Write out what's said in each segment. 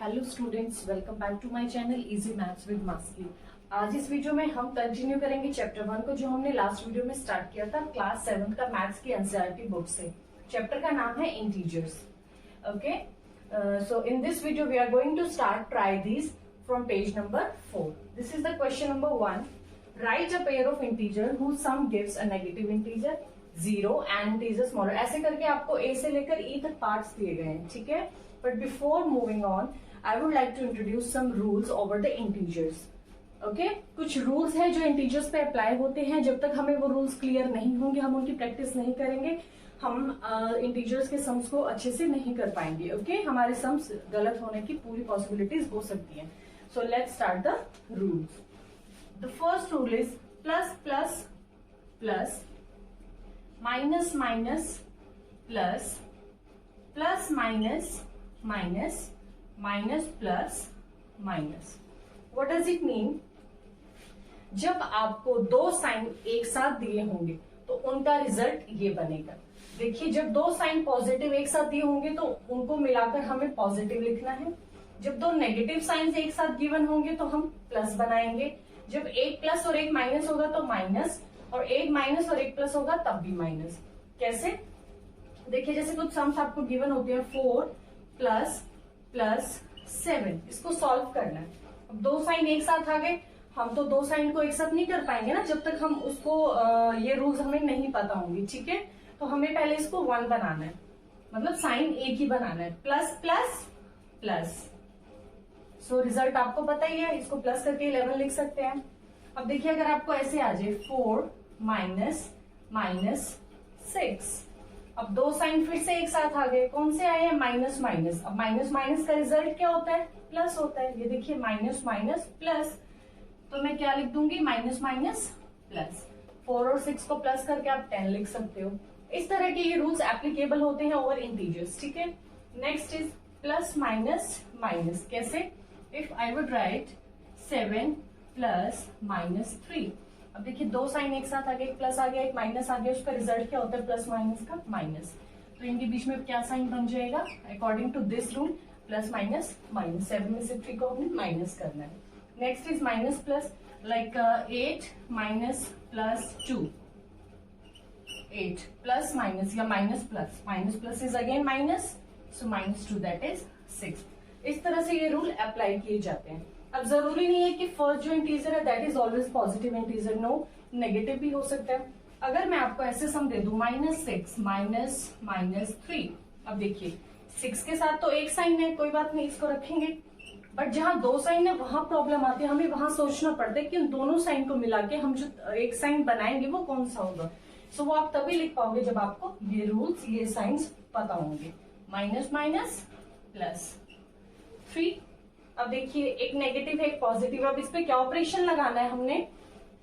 Hello students, welcome back to my channel easy maths with Maski. आज इस video में हम कंटिन्यू करेंगे चैप्टर 1 को, जो हमने लास्ट वीडियो में स्टार्ट किया था क्लास 7 का मैथ्स की एनसीईआरटी बुक से। चैप्टर का नाम है integers. Okay, so in this video we are going to start try this from page number 4। This is the question number 1। Write a pair of integer whose sum gives a negative integer, 0 and integer smaller। ऐसे करके आपको ए से लेकर ई तक parts दिए गए हैं, ठीक है। But before moving on, I would like to introduce some rules over the integers. Okay? कुछ रूल्स हैं जो इंटीजर्स पे अप्लाई होते हैं। जब तक हमें वो रूल्स क्लियर नहीं होंगे, हम उनकी प्रैक्टिस नहीं करेंगे, हम इंटीजर्स के सम्स को अच्छे से नहीं कर पाएंगे। ओके, हमारे सम्स गलत होने की पूरी पॉसिबिलिटीज हो सकती हैं। So let's start the rules. The first rule is plus plus plus, minus minus plus, plus minus minus, minus plus minus. What does it mean? जब आपको दो साइन एक साथ दिए होंगे तो उनका रिजल्ट ये बनेगा। देखिए, जब दो साइन पॉजिटिव एक साथ दिए होंगे तो उनको मिलाकर हमें पॉजिटिव लिखना है। जब दो नेगेटिव साइंस एक साथ गिवन होंगे तो हम प्लस बनाएंगे। जब एक प्लस और एक माइनस होगा तो माइनस, और एक माइनस और एक प्लस होगा तब भी माइनस। कैसे? देखिए, जैसे कुछ सम्स आपको गिवन होते हैं, 4 प्लस प्लस 7, इसको सॉल्व करना है। अब दो साइन एक साथ आ गए, हम तो दो साइन को एक साथ नहीं कर पाएंगे ना जब तक हम उसको ये रूल्स हमें नहीं पता होंगे, ठीक है। तो हमें पहले इसको 1 बनाना है, मतलब साइन एक ही बनाना है। Plus plus plus, so result आपको पता ही है, इसको प्लस करके 11 लिख सकते हैं। अब देखिए, अगर आपको ऐसे आ जाए 4 माइनस माइनस 6, अब दो साइन फिर से एक साथ आ गए, कौन से आए हैं? Minus minus. अब माइनस माइनस का रिजल्ट क्या होता है? प्लस होता है। ये देखिए, माइनस माइनस प्लस, तो मैं क्या लिख दूंगी? Minus minus plus. 4 और 6 को प्लस करके आप 10 लिख सकते हो। इस तरह के ये रूल्स एप्लीकेबल होते हैं ओवर इंटीजर्स, ठीक है। Next is plus minus minus. कैसे? If I would write 7 plus minus 3, अब देखिए दो साइन एक साथ आ गए, एक प्लस आ गया एक माइनस आ गया, उसका रिजल्ट क्या होता है? प्लस माइनस का माइनस। तो इनके बीच में क्या साइन बन जाएगा? According to this rule, plus minus minus. 7 में से 3 को हमें माइनस करना है। Next is minus plus, like 8 minus plus 2, 8 plus minus या minus plus, minus plus is again minus, so minus 2 that is 6। इस तरह से ये रूल अप्लाई किए जाते हैं। अब जरूरी नहीं है कि फर्स्ट जो इंटीजर है that is always positive integer, no, negative भी हो सकता है। अगर मैं आपको ऐसे सम दे दूं, -6 माइनस माइनस 3, अब देखिए 6 के साथ तो एक साइन है, कोई बात नहीं, इसको रखेंगे। बट जहां दो साइन है वहां प्रॉब्लम आती है, हमें वहां सोचना पड़ता है कि उन दोनों साइन को मिला के हम जो एक साइन बनाएंगे वो कौन सा होगा। सो वो आप तभी लिख पाओगे जब आपको ये रूल्स, ये साइंस पता होंगे। माइनस माइनस प्लस 3, अब देखिए एक नेगेटिव है एक पॉजिटिव, अब इस पे क्या ऑपरेशन लगाना है हमने?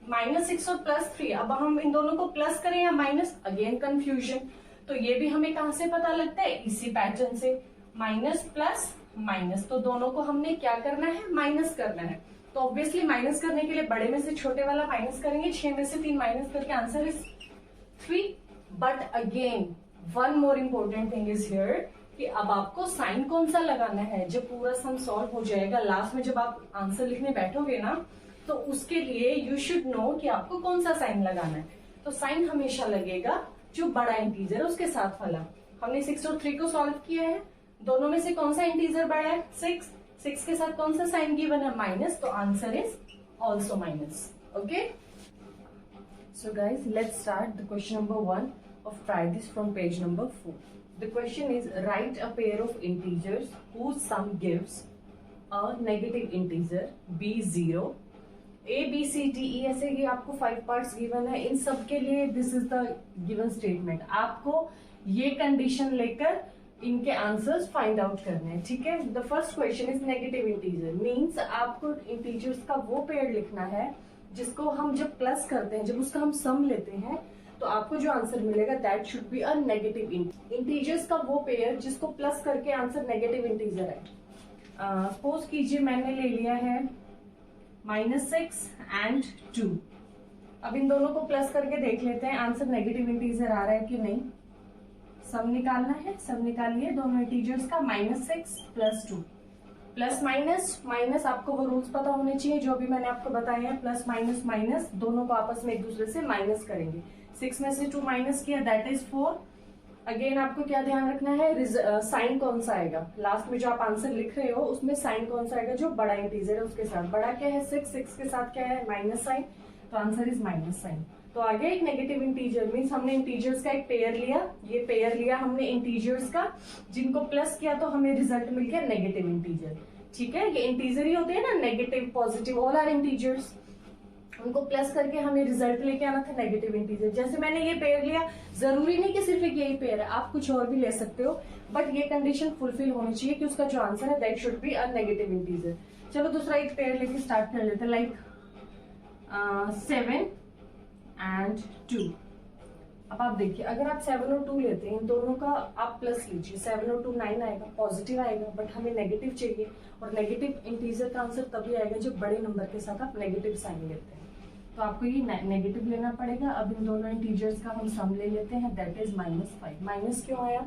-6 और +3, अब हम इन दोनों को प्लस करें या माइनस, अगेन कंफ्यूजन। तो ये भी हमें कहां से पता लगता है? इसी पैटर्न से, माइनस प्लस माइनस, तो दोनों को हमने क्या करना है? माइनस करना है। तो ऑब्वियसली माइनस करने के लिए बड़े में से छोटे वाला माइनस करेंगे, 6 में से 3 माइनस करके answer is 3। But again one more important thing is here कि अब आपको साइन कौन सा लगाना है। जब पूरा सम सॉल्व हो जाएगा, लास्ट में जब आप आंसर लिखने बैठोगे ना, तो उसके लिए यू शुड नो कि आपको कौन सा साइन लगाना है। तो साइन हमेशा लगेगा जो बड़ा इंटीजर है उसके साथ वाला। हमने 6 और 3 को सॉल्व किया है, दोनों में से कौन सा इंटीजर बड़ा है? 6 के साथ कौन सा साइन गिवन है? माइनस, तो answer is also minus. Okay, so guys let's start the question number 1 of try this from page number 4. The question is, write a pair of integers whose sum gives a negative integer b 0, a b c d e, ऐसे ही आपको 5 parts given है। इन सब के लिए this is the given statement. आपको ये condition लेकर इनके आंसर्स फाइंड आउट करने हैं, ठीक है। The first question is negative integer, means आपको इंटीजर्स का वो पेयर लिखना है जिसको हम जब प्लस करते हैं, जब उसका हम सम लेते हैं, तो आपको जो आंसर मिलेगा that should be a negative integers का वो पेयर जिसको प्लस करके आंसर नेगेटिव इंटीजर है। सपोज कीजिए मैंने ले लिया है -6 एंड 2। अब इन दोनों को प्लस करके देख लेते हैं आंसर नेगेटिव इंटीजर आ रहा है कि नहीं। सम निकालना है, सम निकालिए दोनों इंटीजर्स का, -6 + 2। प्लस माइनस माइनस, आपको वो रूल्स पता होने चाहिए जो भी मैंने आपको बताए हैं। प्लस माइनस माइनस दोनों को आपस में एक दूसरे से माइनस करेंगे। 6 में से 2 माइनस किया, दैट इज 4। अगेन आपको क्या ध्यान रखना है, साइन कौन सा आएगा लास्ट में जो आप आंसर लिख रहे हो उसमें साइन कौन सा आएगा, जो बड़ा इंटीजर है उसके साथ। बड़ा क्या है 6, 6 के साथ क्या है माइनस साइन, तो आंसर इज माइनस साइन। तो आगे एक नेगेटिव इंटीजर मीन्स हमने इंटीजर्स का एक पेयर लिया, ये पेयर लिया हमने इंटीजर्स का, जिनको प्लस किया तो हमें रिजल्ट मिल गया नेगेटिव इंटीजर। ठीक है, ये इंटीजर ही होते हैं ना, negative positive all are integers, उनको प्लस करके हमें रिजल्ट लेके आना था नेगेटिव इंटीजर। जैसे मैंने ये पेयर लिया, जरूरी नहीं कि सिर्फ एक यही पेयर है, आप कुछ और भी ले सकते हो, बट ये कंडीशन फुलफिल होनी चाहिए कि उसका जो आंसर है that should be a negative integer. चलो दूसरा एक पेयर लेके स्टार्ट कर लेते हैं, लाइक 7 and 2। अब आप देखिए, अगर आप 7 और 2 लेते हैं, इन दोनों का आप प्लस लीजिए, 7 और 2 9 आएगा, पॉजिटिव आएगा, बट हमें नेगेटिव चाहिए, और नेगेटिव इंटीजर का आंसर तभी आएगा जब बड़े नंबर के साथ आप नेगेटिव साइन लेते हैं। तो आपको ये नेगेटिव लेना पड़ेगा। अब इन दोनों इंटीजर्स का हम सम ले लेते हैं, दैट इज -5। माइनस क्यों आया,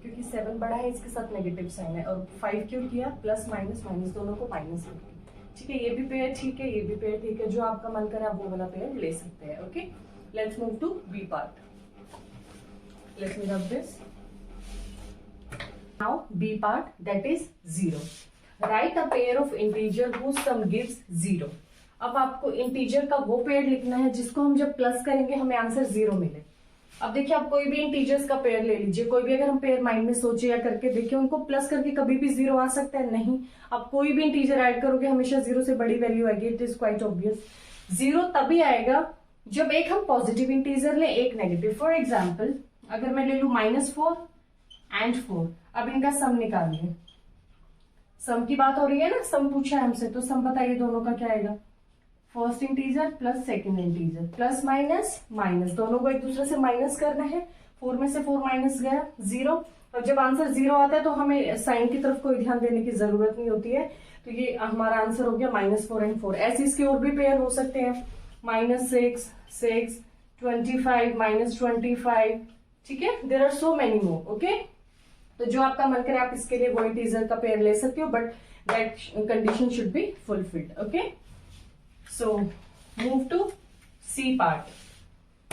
क्योंकि 7 बड़ा है, इसके साथ नेगेटिव साइन है, और 5 क्यों किया, प्लस माइनस माइनस दोनों को माइनस करके। ठीक है, ये भी पेयर ठीक है, ये भी पेयर ठीक है, जो आपका मन करे आप वो वाला पेयर ले सकते हैं। Okay, let's move to B part. Let me rub this now. B part, that is 0। Write a pair of integer whose sum gives 0। अब आपको इंटीजर का वो पेयर लिखना है जिसको हम जब प्लस करेंगे हमें आंसर 0 मिले। अब देखिए, आप कोई भी इंटीजर्स का पेयर ले लीजिए, कोई भी अगर हम पेयर माइंड में सोचे या करके देखिए, उनको प्लस करके कभी भी 0 आ सकता है नहीं। आप कोई भी इंटीजर ऐड करोगे हमेशा 0 से बड़ी वैल्यू आएगी, इट इज क्वाइट ऑब्वियस। 0 तभी आएगा जब एक हम पॉजिटिव इंटीजर ले, एक नेगेटिव। फॉर एग्जाम्पल अगर मैं ले लू -4 and 4, अब इनका सम निकालिए। सम की बात हो रही है ना, सम पूछा है हमसे, तो सम बताइए दोनों का क्या आएगा। First integer plus second integer, plus minus minus, दोनों को एक दूसरे से माइनस करना है। 4 में से 4 माइनस गया 0, और जब आंसर 0 आता है तो हमें साइन की तरफ कोई ध्यान देने की जरूरत नहीं होती है। तो ये हमारा आंसर हो गया -4 and 4। ऐसे इसके और भी पेयर हो सकते हैं, -6 6 25 -25। ठीक है, there are so many more. Okay, तो जो आपका मन करे आप इसके लिए वो इंटीजर का पेयर ले सकते हो, but that condition should be fulfilled. Okay, so move to C part.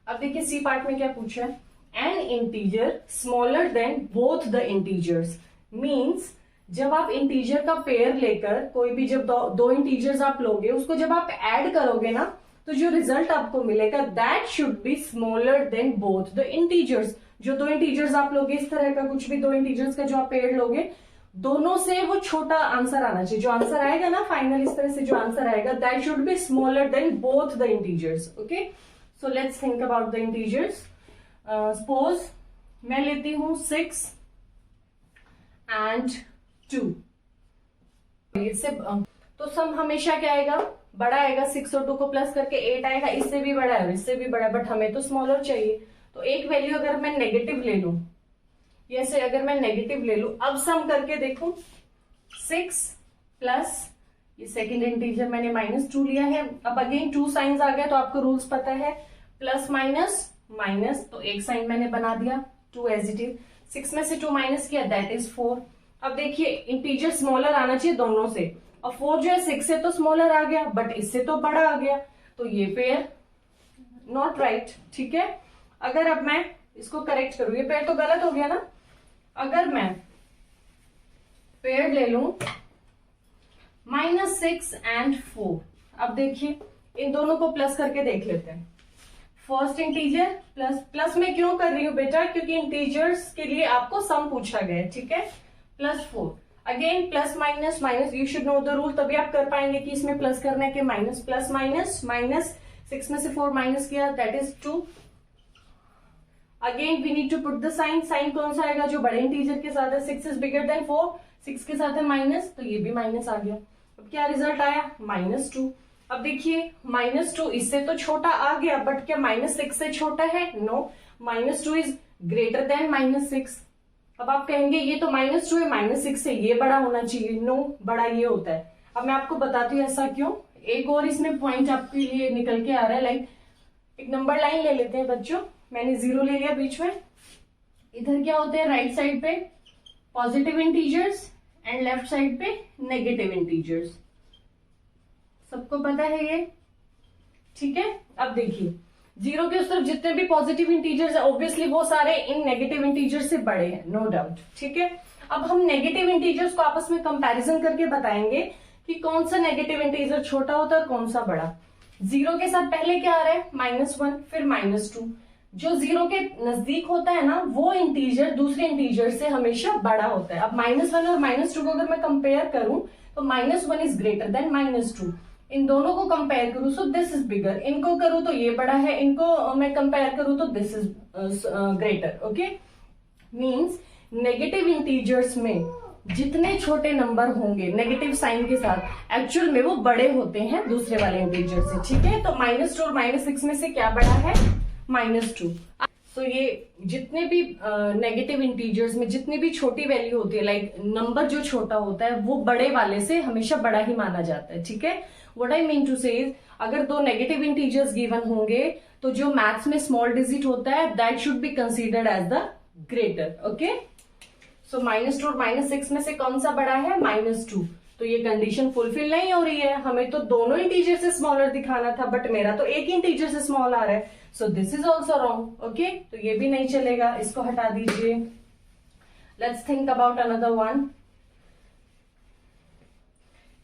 अब देखिए सी पार्ट में क्या पूछा है, an integer smaller than both the integers. Means जब आप इंटीजर का पेयर लेकर, कोई भी जब दो इंटीजर्स आप लोगे, उसको जब आप ऐड करोगे ना, तो जो रिजल्ट आपको मिलेगा that should be smaller than both the integers. जो दो इंटीजर्स आप लोगे, इस तरह का कुछ भी दो इंटीजर्स का जो आप पेयर लोगे, दोनों से वो छोटा आंसर आना चाहिए। जो आंसर आएगा ना फाइनल, इस तरह से जो आंसर आएगा that should be smaller than both the integers. Okay, so let's think about the integers. Suppose मैं लेती हूं 6 and 2। इससे तो सम हमेशा क्या आएगा, बड़ा आएगा। 6 और 2 को प्लस करके 8 आएगा, इससे भी बड़ा है, इससे भी बड़ा, बट हमें तो स्मॉलर चाहिए। तो एक वैल्यू अगर मैं नेगेटिव ले लूं, जैसे अगर मैं नेगेटिव ले लूं, अब सम करके देखूं 6 प्लस ये सेकेंड इंटीजर मैंने -2 लिया है। अब अगेन 2 साइंस आ गया, तो आपको रूल्स पता है, प्लस माइनस माइनस, तो एक साइन मैंने बना दिया, 2 एज इट इज। 6 में से 2 माइनस किया, दैट इज 4। अब देखिए इंटीजर स्मॉलर आना चाहिए दोनों से, और 4 जो है 6 से तो स्मॉलर आ गया, बट इससे तो बड़ा आ गया, तो ये पेयर नॉट राइट। ठीक है, अगर अब मैं इसको करेक्ट करूं, ये पेयर तो गलत हो गया ना। अगर मैं पेयर ले लूं -6 and 4, अब देखिए इन दोनों को प्लस करके देख लेते हैं। फर्स्ट इंटीजर प्लस, प्लस में क्यों कर रही हूं बेटा, क्योंकि इंटीजर्स के लिए आपको सम पूछा गया है। ठीक है, +4 again plus minus minus, you should know the rule, तभी आप कर पाएंगे कि इसमें प्लस करना है कि माइनस। प्लस माइनस माइनस, 6 में से 4 माइनस किया, that is 2। Again we need to put the sign. Sign कौन सा आएगा, जो बड़े इंटीजर के साथ है। 6 इज बिगर देन 4, 6 के साथ है माइनस, तो ये भी माइनस आ गया। अब क्या रिजल्ट आया, -2। अब देखिए -2 इससे तो छोटा आ गया, बट क्या -6 से छोटा है, नो, -2 इज ग्रेटर देन -6। अब आप कहेंगे ये तो -2 है, -6 से ये बड़ा होना चाहिए, नो, बड़ा ये होता है। अब मैं आपको बताती हूँ ऐसा क्यों। एक और इसमें पॉइंट आपके लिए निकल के आ रहा है, लाइक एक नंबर लाइन ले लेते हैं बच्चों, मैंने 0 ले लिया बीच में। इधर क्या होते हैं, राइट साइड पे positive integers and left side पे नेगेटिव इंटीजर्स। सबको पता है ये, ठीक है। अब देखिए जीरो के उस तरफ जितने भी पॉजिटिव इंटीजर्स है ऑब्वियसली वो सारे इन नेगेटिव इंटीजर्स से बड़े हैं, नो डाउट, ठीक है। अब हम नेगेटिव इंटीजर्स को आपस में कंपैरिजन करके बताएंगे कि कौन सा नेगेटिव इंटीजर छोटा होता है और कौन सा बड़ा। जीरो के साथ पहले क्या आ रहा है, -1, फिर -2। जो जीरो के नजदीक होता है ना वो इंटीजर दूसरे इंटीजर से हमेशा बड़ा होता है। अब -1 और -2 को अगर मैं कंपेयर करूं तो -1 इज ग्रेटर देन -2। इन दोनों को कंपेयर करूं सो दिस इज बिगर, इनको करूं तो ये बड़ा है, इनको मैं कंपेयर करूं तो this is greater. Okay, means negative integers में जितने छोटे नंबर होंगे नेगेटिव साइन के साथ एक्चुअल में वो बड़े होते हैं दूसरे वाले इंटीजर से, ठीक है। तो -2 और -6 में से क्या बड़ा है, -2। तो ये जितने भी नेगेटिव इंटीजर्स में जितनी भी छोटी वैल्यू होती है, लाइक नंबर जो छोटा होता है वो बड़े वाले से हमेशा बड़ा ही माना जाता है, ठीक है। व्हाट आई मीन टू से इज, अगर दो नेगेटिव इंटीजर्स गिवन होंगे तो जो मैथ्स में स्मॉल डिजिट होता है that should be considered as the greater. Okay, so -2 और -6 में से कौन सा बड़ा है, -2। तो ये कंडीशन फुलफिल नहीं हो रही है, हमें तो दोनों इंटीजर से स्मॉलर दिखाना था बट मेरा तो एक ही इंटीजर से स्मॉल आ रहा है, सो this is also wrong. Okay, तो ये भी नहीं चलेगा, इसको हटा दीजिए। Let's think about another one.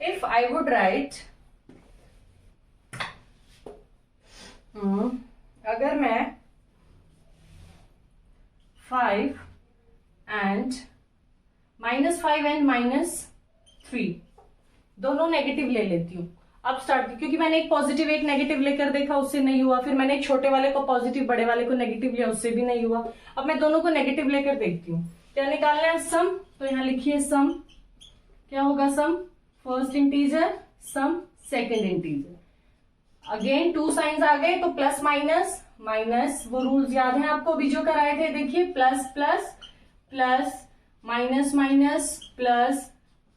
If I would right, अगर मैं 5 एंड -5 एंड -3 दोनों नेगेटिव ले लेती हूँ। अब स्टार्ट, क्योंकि मैंने एक पॉजिटिव एक नेगेटिव लेकर देखा उससे नहीं हुआ, फिर मैंने एक छोटे वाले को पॉजिटिव बड़े वाले को नेगेटिव लिया उससे भी नहीं हुआ। अब मैं दोनों को नेगेटिव लेकर देखती हूँ, क्या निकालना है, सम। तो यहाँ लिखिए सम, क्या होगा सम, फर्स्ट इंटीजर सम सेकेंड इंटीजर। अगेन 2 साइंस आ गए तो प्लस माइनस माइनस, वो रूल्स याद हैं आपको अभी जो कराए थे, देखिए plus plus plus, minus minus plus,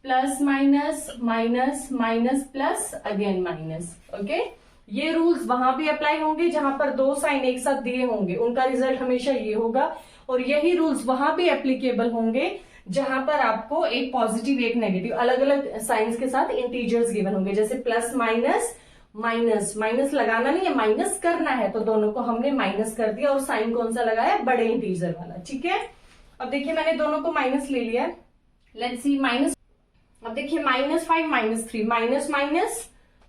plus minus minus minus plus again minus. Okay, ये रूल्स वहां भी अप्लाई होंगे जहां पर 2 साइन एक साथ दिए होंगे, उनका रिजल्ट हमेशा ये होगा। और यही रूल्स वहां भी एप्लीकेबल होंगे जहां पर आपको एक पॉजिटिव एक नेगेटिव अलग अलग साइंस के साथ इंटीजर्स गिवन होंगे, जैसे प्लस माइनस माइनस, माइनस लगाना नहीं है माइनस करना है, तो दोनों को हमने माइनस कर दिया और साइन कौन सा लगाया, बड़े इंटीजर वाला, ठीक है। अब देखिए मैंने दोनों को माइनस ले लिया, लेट्स सी माइनस। अब देखिए -5 -3, minus minus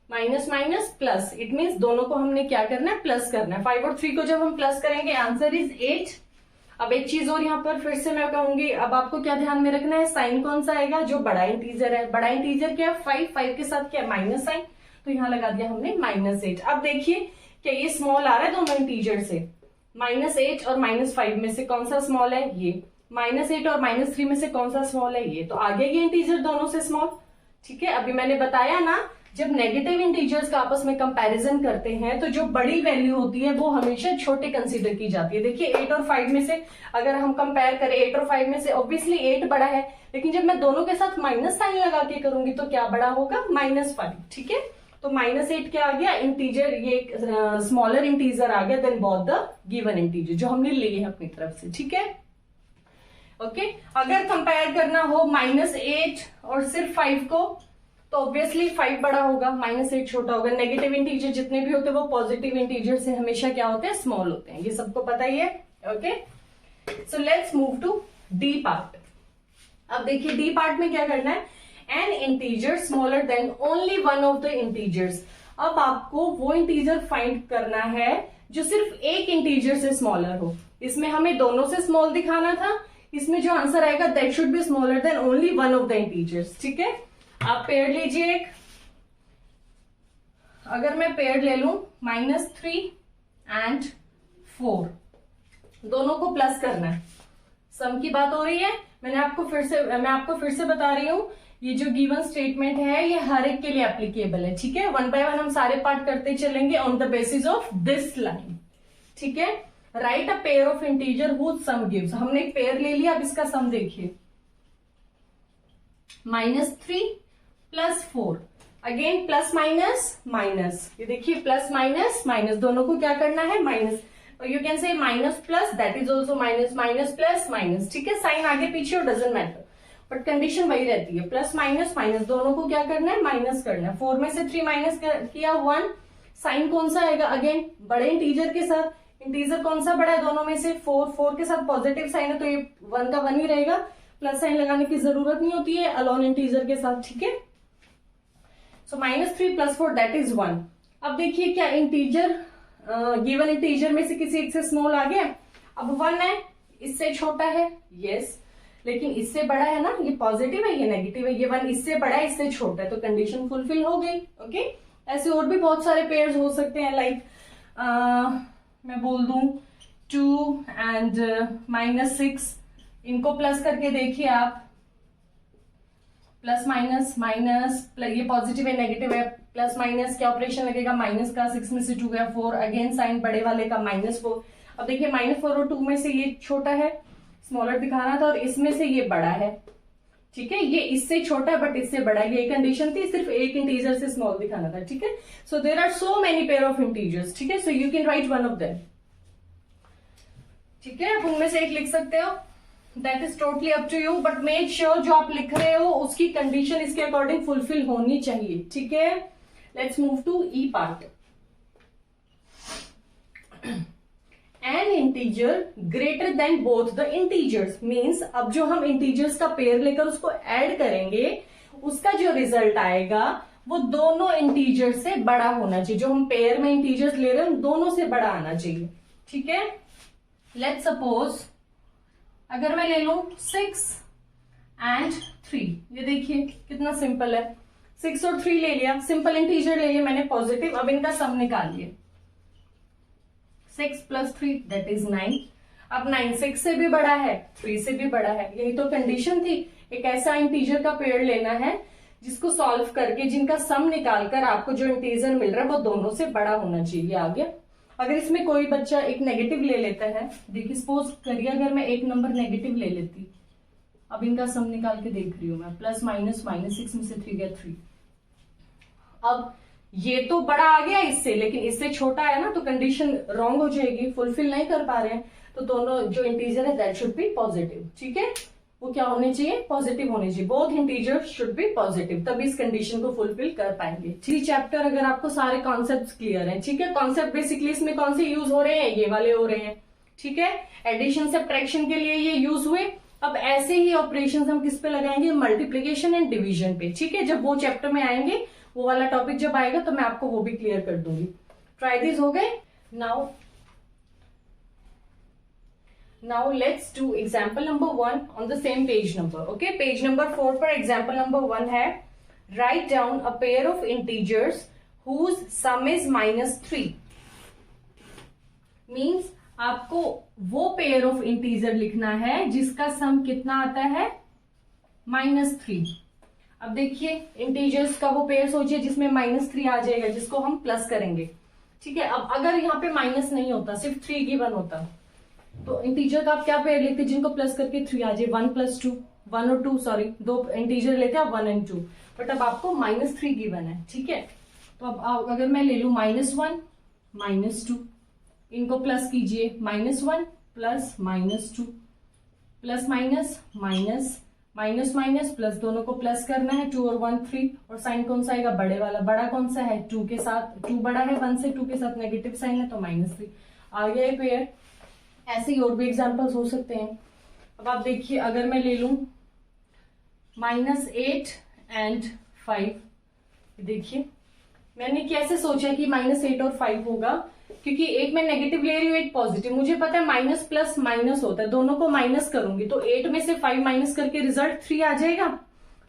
minus minus plus, it means दोनों को हमने क्या करना है, प्लस करना है। 5 और 3 को जब हम प्लस करेंगे आंसर इज 8। अब एक चीज और यहाँ पर फिर से मैं कहूंगी, अब आपको क्या ध्यान में रखना है, साइन कौन सा आएगा, जो बड़ा इंटीजर है। बड़ा इंटीजर क्या है, 5 के साथ क्या माइनस साइन, तो यहाँ लगा दिया हमने -8। अब देखिए क्या ये स्मॉल आ रहा है दोनों इंटीजर से, -8 और -5 में से कौन सा स्मॉल है, ये। -8 और -3 में से कौन सा स्मॉल है, ये। तो आगे ये इंटीजर दोनों से स्मॉल, ठीक है। अभी मैंने बताया ना, जब नेगेटिव इंटीजर्स का आपस में कंपैरिजन करते हैं तो जो बड़ी वैल्यू होती है वो हमेशा छोटे कंसीडर की जाती है। देखिए 8 और 5 में से अगर हम कंपेयर करें, 8 और 5 में से ऑब्वियसली 8 बड़ा है, लेकिन जब मैं दोनों के साथ माइनस साइन लगा के करूंगी तो क्या बड़ा होगा, -5, ठीक है। तो -8 क्या आ गया, इंटीजर, ये स्मॉलर इंटीजर आ गया then both the given integer जो हमने लिए है अपनी तरफ से, ठीक है। ओके, अगर कंपेयर करना हो -8 और सिर्फ 5 को, तो ऑब्वियसली 5 बड़ा होगा, -8 छोटा होगा। नेगेटिव इंटीजर जितने भी होते हैं वो पॉजिटिव इंटीजर से हमेशा क्या होते हैं, स्मॉल होते हैं, ये सबको पता ही है। Okay, so let's move to D part. अब देखिए डी पार्ट में क्या करना है, an integer smaller than only one of the integers. अब आपको वो इंटीजर फाइंड करना है जो सिर्फ एक इंटीजर से स्मॉलर हो। इसमें हमें दोनों से स्मॉल दिखाना था, इसमें जो आंसर आएगा that should be smaller than only one of the integers, ठीक है। आप पेयर लीजिए एक, अगर मैं पेयर ले लूं -3 एंड 4, दोनों को प्लस करना है, सम की बात हो रही है। मैं आपको फिर से बता रही हूं, ये जो गिवन स्टेटमेंट है ये हर एक के लिए एप्लीकेबल है, ठीक है। 1 बाय 1 हम सारे पार्ट करते चलेंगे on the basis of this line, ठीक है। Write a pair of integer whose sum gives, हमने एक पेयर ले लिया, अब इसका सम देखिए, -3 + 4, अगेन प्लस माइनस माइनस, ये देखिए प्लस माइनस माइनस, दोनों को क्या करना है, minus. You can say minus plus, that is also minus, minus plus minus, ठीक है। साइन आगे पीछे और डजंट मैटर। बट कंडीशन वही रहती है, प्लस माइनस माइनस दोनों को क्या करना है, माइनस करना है। 4 में से 3 माइनस किया 1, साइन कौन सा आएगा, अगेन बड़े इंटीजर के साथ। इंटीजर कौन सा बड़ा है दोनों में से, 4 के साथ पॉजिटिव साइन है तो ये 1 का 1 ही रहेगा, प्लस साइन लगाने की जरूरत नहीं होती है अलॉन इंटीजर के साथ, ठीक है। सो -3 + 4 दैट इज 1। अब देखिए क्या इंटीजर गिवन इंटीजर में से किसी एक से स्मॉल आ गया। अब 1 है, इससे छोटा है, यस, लेकिन इससे बड़ा है ना, ये पॉजिटिव है ये नेगेटिव है, ये 1 इससे बड़ा है इससे छोटा है, तो कंडीशन फुलफिल हो गई। ओके, ऐसे और भी बहुत सारे पेयर्स हो सकते हैं, लाइक मैं बोल दूं 2 एंड -6, इनको प्लस करके देखिए आप, प्लस माइनस माइनस, ये पॉजिटिव है नेगेटिव है, प्लस माइनस क्या ऑपरेशन लगेगा, माइनस का, 6 में से 2 गया 4, अगेन साइन बड़े वाले का -4। अब देखिए -4 और 2 में से ये छोटा है, स्मॉलर दिखाना था, और इसमें से ये बड़ा है, ठीक है, ये इससे छोटा है बट इससे बड़ा है, ये कंडीशन थी, सिर्फ एक इंटीजर से स्मॉल दिखाना था, ठीक है। So there are so many pair of integers, ठीक है, so you can write one of them, ठीक है, आप उनमें से एक लिख सकते हो, that is totally up to you, but make sure जो आप लिख रहे हो उसकी कंडीशन इसके अकॉर्डिंग फुलफिल होनी चाहिए, ठीक है। Let's move to E part. An integer greater than both the integers means, अब जो हम इंटीजर्स का पेयर लेकर उसको ऐड करेंगे, उसका जो रिजल्ट आएगा वो दोनों इंटीजर से बड़ा होना चाहिए। जो हम पेयर में इंटीजर्स ले रहे हैं उन दोनों से बड़ा आना चाहिए, ठीक है। लेट्स सपोज अगर मैं ले लूं 6 एंड 3, ये देखिए कितना सिंपल है, 6 और 3 ले लिया, सिंपल इंटीजर ले लिया मैंने पॉजिटिव, अब इनका सम निकालिए, 6 + 3 दैट इज 9। अब 9 6 से भी बड़ा है, 3 से भी बड़ा है, यही तो कंडीशन थी। एक ऐसा इंटीजर का पेयर लेना है जिसको सॉल्व करके, जिनका सम निकालकर आपको जो इंटीजर मिल रहा है वो दोनों से बड़ा होना चाहिए। आ गया। अगर इसमें कोई बच्चा एक नेगेटिव ले लेता है, देखिए सपोज करिए अगर मैं एक नंबर नेगेटिव ले लेती, अब इनका सम निकाल के देख रही हूं मैं, प्लस माइनस माइनस 6 में से 3 गया 3। अब ये तो बड़ा आ गया इससे, लेकिन इससे छोटा है ना, तो कंडीशन रॉन्ग हो जाएगी, फुलफिल नहीं कर पा रहे हैं, तो दोनों जो इंटीजर है दैट शुड बी पॉजिटिव, ठीक है, वो क्या होने चाहिए, पॉजिटिव होने चाहिए, both integer should be positive, तभी इस कंडीशन को फुलफिल कर पाएंगे। थ्री चैप्टर अगर आपको सारे कॉन्सेप्ट्स क्लियर हैं, ठीक है, कॉन्सेप्ट बेसिकली इसमें कौन से यूज हो रहे हैं, ये वाले हो रहे हैं, ठीक है, एडिशन सब्ट्रैक्शन के लिए ये यूज हुए। अब ऐसे ही ऑपरेशन हम किस पे लगाएंगे, मल्टीप्लीकेशन एंड डिवीजन पे, ठीक है, जब वो चैप्टर में आएंगे, वो वाला टॉपिक जब आएगा तो मैं आपको वो भी क्लियर कर दूंगी। ट्राई दिस, हो गए। Now let's do example number 1 on the same page number. Okay, page number 4 पर example number 1 है, write down a pair of integers whose sum is -3. Means आपको वो pair of integer लिखना है जिसका सम कितना आता है, -3। अब देखिए इंटीजर्स का वो पेयर सोचिए जिसमें -3 आ जाएगा, जिसको हम प्लस करेंगे, ठीक है। अब अगर यहाँ पे माइनस नहीं होता, सिर्फ 3 गिवन होता, तो इंटीजर का आप क्या पेयर लेते, जिनको प्लस करके 3 आ जाए, 1 + 2, 1 और 2 सॉरी, दो इंटीजर लेते हैं 1 और 2, बट अब आपको -3 गिवन है, ठीक है। तो अब अगर मैं ले लू -1 -2, इनको प्लस कीजिए, -1 plus -2 plus minus minus minus minus plus, दोनों को प्लस करना है, 2 और 1 3, और साइन कौन सा आएगा, बड़े वाला, बड़ा कौन सा है 2 के साथ, 2 बड़ा है 1 से, 2 के साथ नेगेटिव साइन है तो -3 आ गया ये पेयर। ऐसे ही और भी एग्जांपल्स हो सकते हैं। अब आप देखिए अगर मैं ले लूं -8 एंड 5, देखिए मैंने कैसे सोचा कि -8 और 5 होगा, क्योंकि एक मैं नेगेटिव ले रही हूँ एक पॉजिटिव, मुझे पता है माइनस प्लस माइनस होता है, दोनों को माइनस करूंगी तो 8 में से 5 माइनस करके रिजल्ट 3 आ जाएगा,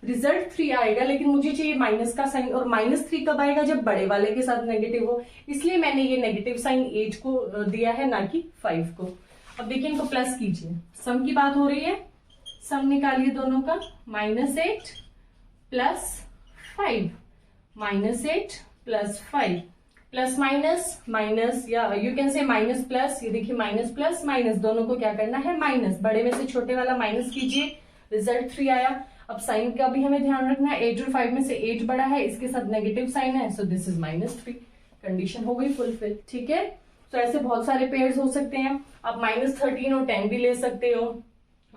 रिजल्ट 3 आएगा, लेकिन मुझे चाहिए माइनस का साइन, और -3 कब आएगा, जब बड़े वाले के साथ नेगेटिव हो, इसलिए मैंने ये नेगेटिव साइन 8 को दिया है, ना कि 5 को। अब देखिए इनको प्लस कीजिए, सम की बात हो रही है, सम निकालिए दोनों का, -8 plus 5, -8 plus 5, plus minus minus, या you can say minus plus, ये देखिए माइनस प्लस माइनस, दोनों को क्या करना है, माइनस, बड़े में से छोटे वाला माइनस कीजिए, रिजल्ट 3 आया। अब साइन का भी हमें ध्यान रखना है, 8 और 5 में से 8 बड़ा है, इसके साथ नेगेटिव साइन है, सो दिस इज -3, कंडीशन हो गई फुलफिल, ठीक है। तो ऐसे बहुत सारे पेयर्स हो सकते हैं, आप -13 और 10 भी ले सकते हो,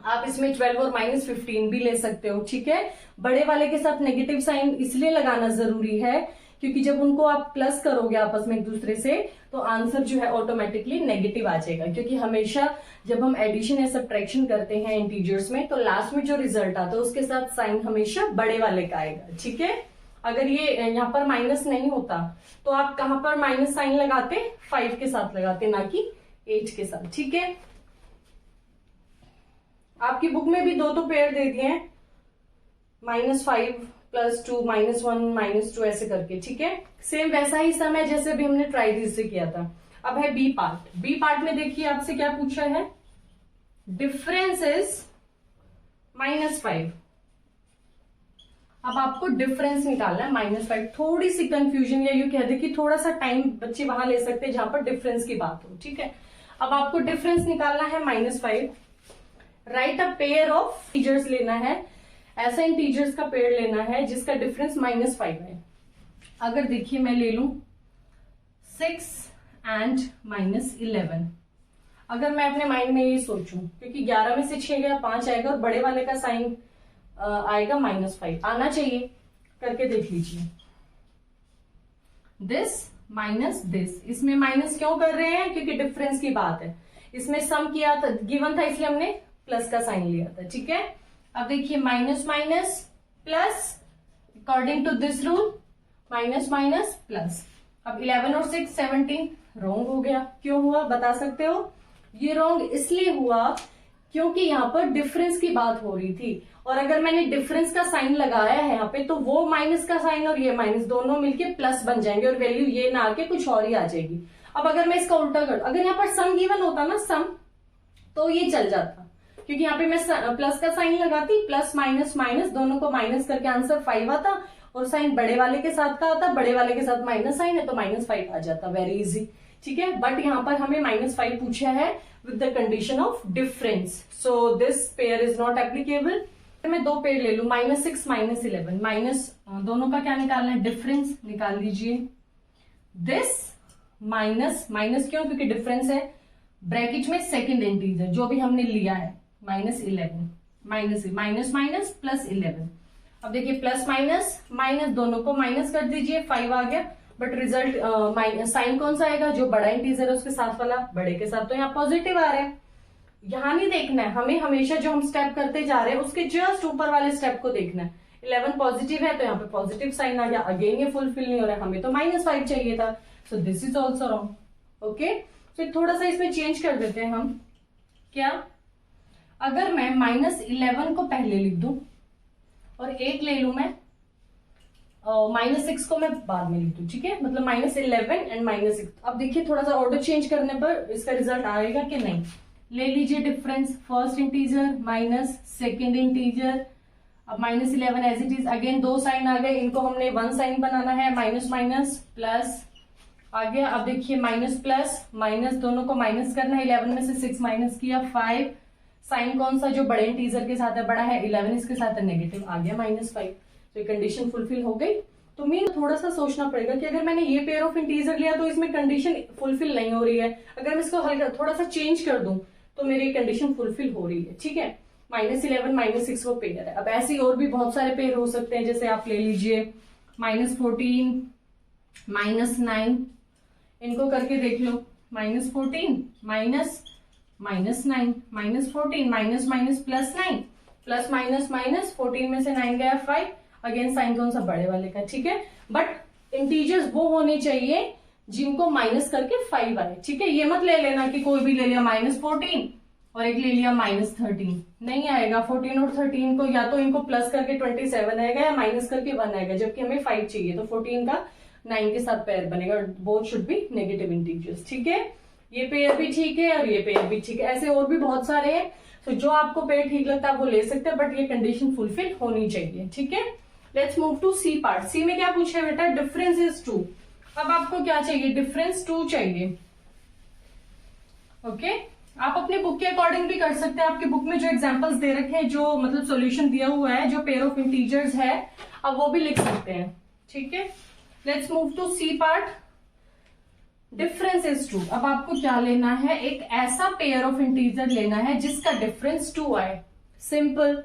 आप इसमें 12 और -15 भी ले सकते हो, ठीक है। बड़े वाले के साथ नेगेटिव साइन इसलिए लगाना जरूरी है क्योंकि जब उनको आप प्लस करोगे आपस में एक दूसरे से तो आंसर जो है ऑटोमेटिकली नेगेटिव आ जाएगा, क्योंकि हमेशा जब हम एडिशन या सब्ट्रैक्शन करते हैं इंटीजर्स में तो लास्ट में जो रिजल्ट आता है उसके साथ साइन हमेशा बड़े वाले का आएगा, ठीक है। अगर ये यहाँ पर माइनस नहीं होता तो आप कहां पर माइनस साइन लगाते, 5 के साथ लगाते, ना कि 8 के साथ, ठीक है। आपकी बुक में भी दो पेयर दे दिए हैं, -5 +2 -1 -2 ऐसे करके, ठीक है। सेम वैसा ही सम है जैसे भी हमने ट्राई दिस से किया था। अब है बी पार्ट। बी पार्ट में देखिए आपसे क्या पूछा है, डिफरेंस इज -5। अब आपको डिफरेंस निकालना है -5। थोड़ी सी कंफ्यूजन या यूं कह दे कि थोड़ा सा टाइम बच्चे वहां ले सकते हैं जहां पर डिफरेंस की बात हो, ठीक है। अब आपको डिफरेंस निकालना है -5। Right a pair of integers लेना है, ऐसा इंटीजर्स का पेयर लेना है जिसका डिफरेंस -5 है। अगर देखिए मैं ले लूं 6 एंड -11। अगर मैं अपने माइंड में ये सोचूं, क्योंकि 11 में से 6 गया 5 आएगा और बड़े वाले का साइन आएगा -5 आना चाहिए, करके देख लीजिए। दिस माइनस दिस, इसमें माइनस क्यों कर रहे हैं, क्योंकि डिफरेंस की बात है। इसमें सम किया था, गिवन था, इसलिए हमने प्लस का साइन लिया था, ठीक है। अब देखिए minus minus plus, according to this rule minus minus plus. अब 11 और 6 17 रॉन्ग हो गया। क्यों हुआ बता सकते हो? ये रॉन्ग इसलिए हुआ क्योंकि यहाँ पर डिफरेंस की बात हो रही थी, और अगर मैंने डिफरेंस का साइन लगाया है यहाँ पे तो वो माइनस का साइन और ये माइनस दोनों मिलके प्लस बन जाएंगे और वैल्यू ये ना आके कुछ और ही आ जाएगी। अब अगर मैं इसका उल्टा कर, अगर यहाँ पर सम गिवन होता ना सम, तो ये चल जाता, क्योंकि यहाँ पे मैं प्लस का साइन लगाती, प्लस माइनस माइनस दोनों को माइनस करके आंसर 5 आता, और साइन बड़े वाले के साथ का आता, बड़े वाले के साथ माइनस साइन है तो -5 आ जाता, वेरी इजी, ठीक है। बट यहाँ पर हमें -5 पूछा है with the condition of difference, so this pair is not applicable. मैं दो पेयर ले लू, -6 -11, माइनस दोनों का क्या निकालना है, डिफरेंस निकाल लीजिए। दिस माइनस माइनस क्यों, क्योंकि डिफरेंस है, ब्रैकेट में सेकेंड इंटीजर जो भी हमने लिया है -11, माइनस माइनस प्लस 11। अब देखिए प्लस माइनस माइनस दोनों को माइनस कर दीजिए, 5 आ गया, बट रिजल्ट साइन कौन सा आएगा, जो बड़ा इंटीजर है उसके साथ वाला, बड़े के साथ तो यहाँ पॉजिटिव आ रहा है। यहाँ नहीं देखना है हमें, हमेशा जो हम स्टेप करते जा रहे हैं उसके जस्ट ऊपर वाले स्टेप को देखना है। 11 पॉजिटिव है तो यहाँ पे पॉजिटिव साइन आ गया, अगेन ये फुलफिल नहीं हो रहा है, हमें तो -5 चाहिए था, सो this is also wrong. Okay, तो थोड़ा सा इसमें चेंज कर देते हैं हम। क्या, अगर मैं -11 को पहले लिख दूं और 1 ले लू मैं, -6 को मैं बाद में लिख दूं, ठीक है, मतलब -11 एंड -6। अब देखिए थोड़ा सा ऑर्डर चेंज करने पर इसका रिजल्ट आएगा कि नहीं। ले लीजिए difference, first integer minus second integer, अब -11 एज इट इज, अगेन दो साइन आ गए, इनको हमने 1 साइन बनाना है, माइनस माइनस प्लस आ गया। अब देखिए माइनस प्लस माइनस दोनों को माइनस करना है, 11 में से 6 माइनस किया 5, साइन कौन सा, जो बड़े इंटीजर के साथ है, बड़ा है 11, इसके साथ है नेगेटिव, आ गया -5। तो ये कंडीशन फुलफिल हो गई। तो मीन थोड़ा सा सोचना पड़ेगा कि अगर मैंने ये पेयर ऑफ इंटीजर लिया तो इसमें कंडीशन फुलफिल नहीं हो रही है, अगर मैं इसको हल्का थोड़ा सा चेंज कर दूं तो मेरी कंडीशन फुलफिल हो रही है, ठीक है। -11 -6 वो पेयर है। अब ऐसे और भी बहुत सारे पेयर हो सकते हैं, जैसे आप ले लीजिए -14 -9, इनको करके देख लो, -14 minus -9 -14 minus minus plus 9 plus minus 14 में से 9 गया 5, अगेन साइन कौन सा, बड़े वाले का, ठीक है। बट इंटीजर्स वो होने चाहिए जिनको माइनस करके 5 आए, ठीक है। ये मत ले लेना कि कोई भी ले लिया -14 और एक ले लिया -13, नहीं आएगा। 14 और 13 को या तो इनको प्लस करके 27 आएगा या माइनस करके 1 आएगा, जबकि हमें 5 चाहिए, तो 14 का 9 के साथ पेयर बनेगा, both should be negative integers, ठीक है। ये पेयर भी ठीक है और ये पेयर भी ठीक है, ऐसे और भी बहुत सारे हैं। तो जो आपको पेयर ठीक लगता है वो ले सकते हैं, बट ये कंडीशन फुलफिल होनी चाहिए, ठीक है। Let's move to C part. C में क्या पूछा है बेटा, डिफरेंस इज 2। अब आपको क्या चाहिए, डिफरेंस 2 चाहिए। ओके, आप अपने बुक के अकॉर्डिंग भी कर सकते हैं, आपके बुक में जो एग्जांपल्स दे रखे हैं, जो मतलब सॉल्यूशन दिया हुआ है, जो पेयर ऑफ इंटीजर्स है, अब वो भी लिख सकते हैं, ठीक है। Let's move to C part. Difference is 2। अब आपको क्या लेना है, एक ऐसा पेयर ऑफ इंटीजर लेना है जिसका डिफरेंस 2 आए। सिंपल।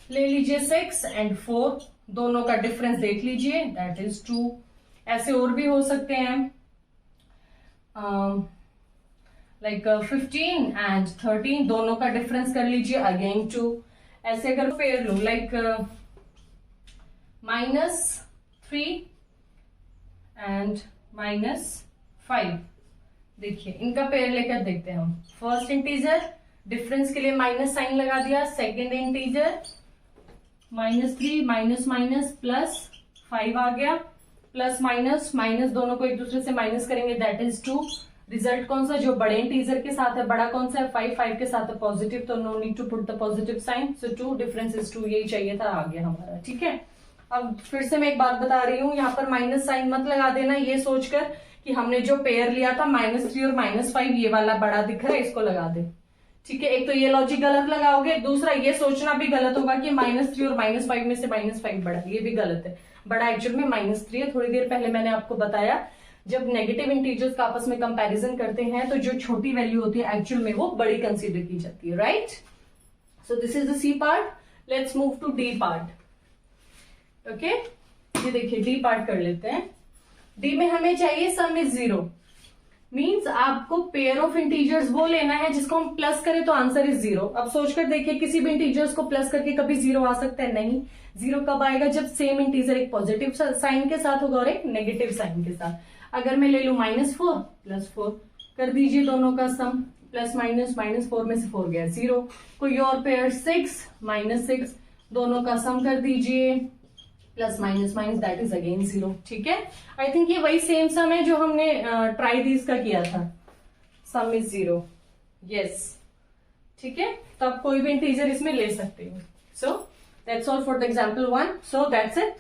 ले लीजिए 6 and 4, दोनों का डिफरेंस देख लीजिए, दैट इज 2। ऐसे और भी हो सकते हैं, लाइक 15 and 13, दोनों का डिफरेंस कर लीजिए, अगेन 2। ऐसे अगर पेयर लो लाइक -3 and -5, देखिए इनका पेयर लेकर देखते हैं हम। फर्स्ट इंटीजर डिफरेंस के लिए माइनस साइन लगा दिया, सेकेंड इंटीजर -3 माइनस माइनस +5 आ गया, प्लस माइनस माइनस दोनों को एक दूसरे से माइनस करेंगे, दैट इज 2। रिजल्ट कौन सा, जो बड़े इंटीजर के साथ है, बड़ा कौन सा है 5, 5 के साथ है पॉजिटिव, तो no need to put the positive sign, so 2 difference is 2, यही चाहिए था, आ गया हमारा। ठीक है, अब फिर से मैं एक बात बता रही हूँ, यहाँ पर माइनस साइन मत लगा देना ये सोचकर कि हमने जो पेयर लिया था -3 और -5, ये वाला बड़ा दिख रहा है, इसको लगा दे। ठीक है, एक तो ये लॉजिक गलत लगाओगे, दूसरा ये सोचना भी गलत होगा कि -3 और -5 में से -5 बड़ा, ये भी गलत है। बड़ा एक्चुअल में -3 है। थोड़ी देर पहले मैंने आपको बताया, जब नेगेटिव इंटीजर्स का आपस में कंपैरिजन करते हैं तो जो छोटी वैल्यू होती है एक्चुअल में वो बड़ी कंसीडर की जाती है, right. So this is the C part, let's move to D part. Okay, ये देखिए डी पार्ट कर लेते हैं। डी में हमें चाहिए सम इज 0, मीन्स आपको पेयर ऑफ इंटीजर्स वो लेना है जिसको हम प्लस करें तो आंसर इज 0। अब सोचकर देखिए, किसी भी इंटीजर्स को प्लस करके कभी 0 आ सकता है? नहीं। 0 कब आएगा? जब सेम इंटीजर एक पॉजिटिव साइन के साथ होगा और एक नेगेटिव साइन के साथ। अगर मैं ले लू -4 +4, कर दीजिए दोनों का सम, प्लस माइनस -4 में से 4 गया 0। कोई और पेयर 6 -6, दोनों का सम कर दीजिए, plus minus minus that is again 0। ठीक है, आई थिंक ये वही सेम सम है जो हमने ट्राई दीज का किया था, सम इज 0। यस, ठीक है, तो आप कोई भी इंटीजर इसमें ले सकते हो। So that's all for the example 1। So that's it.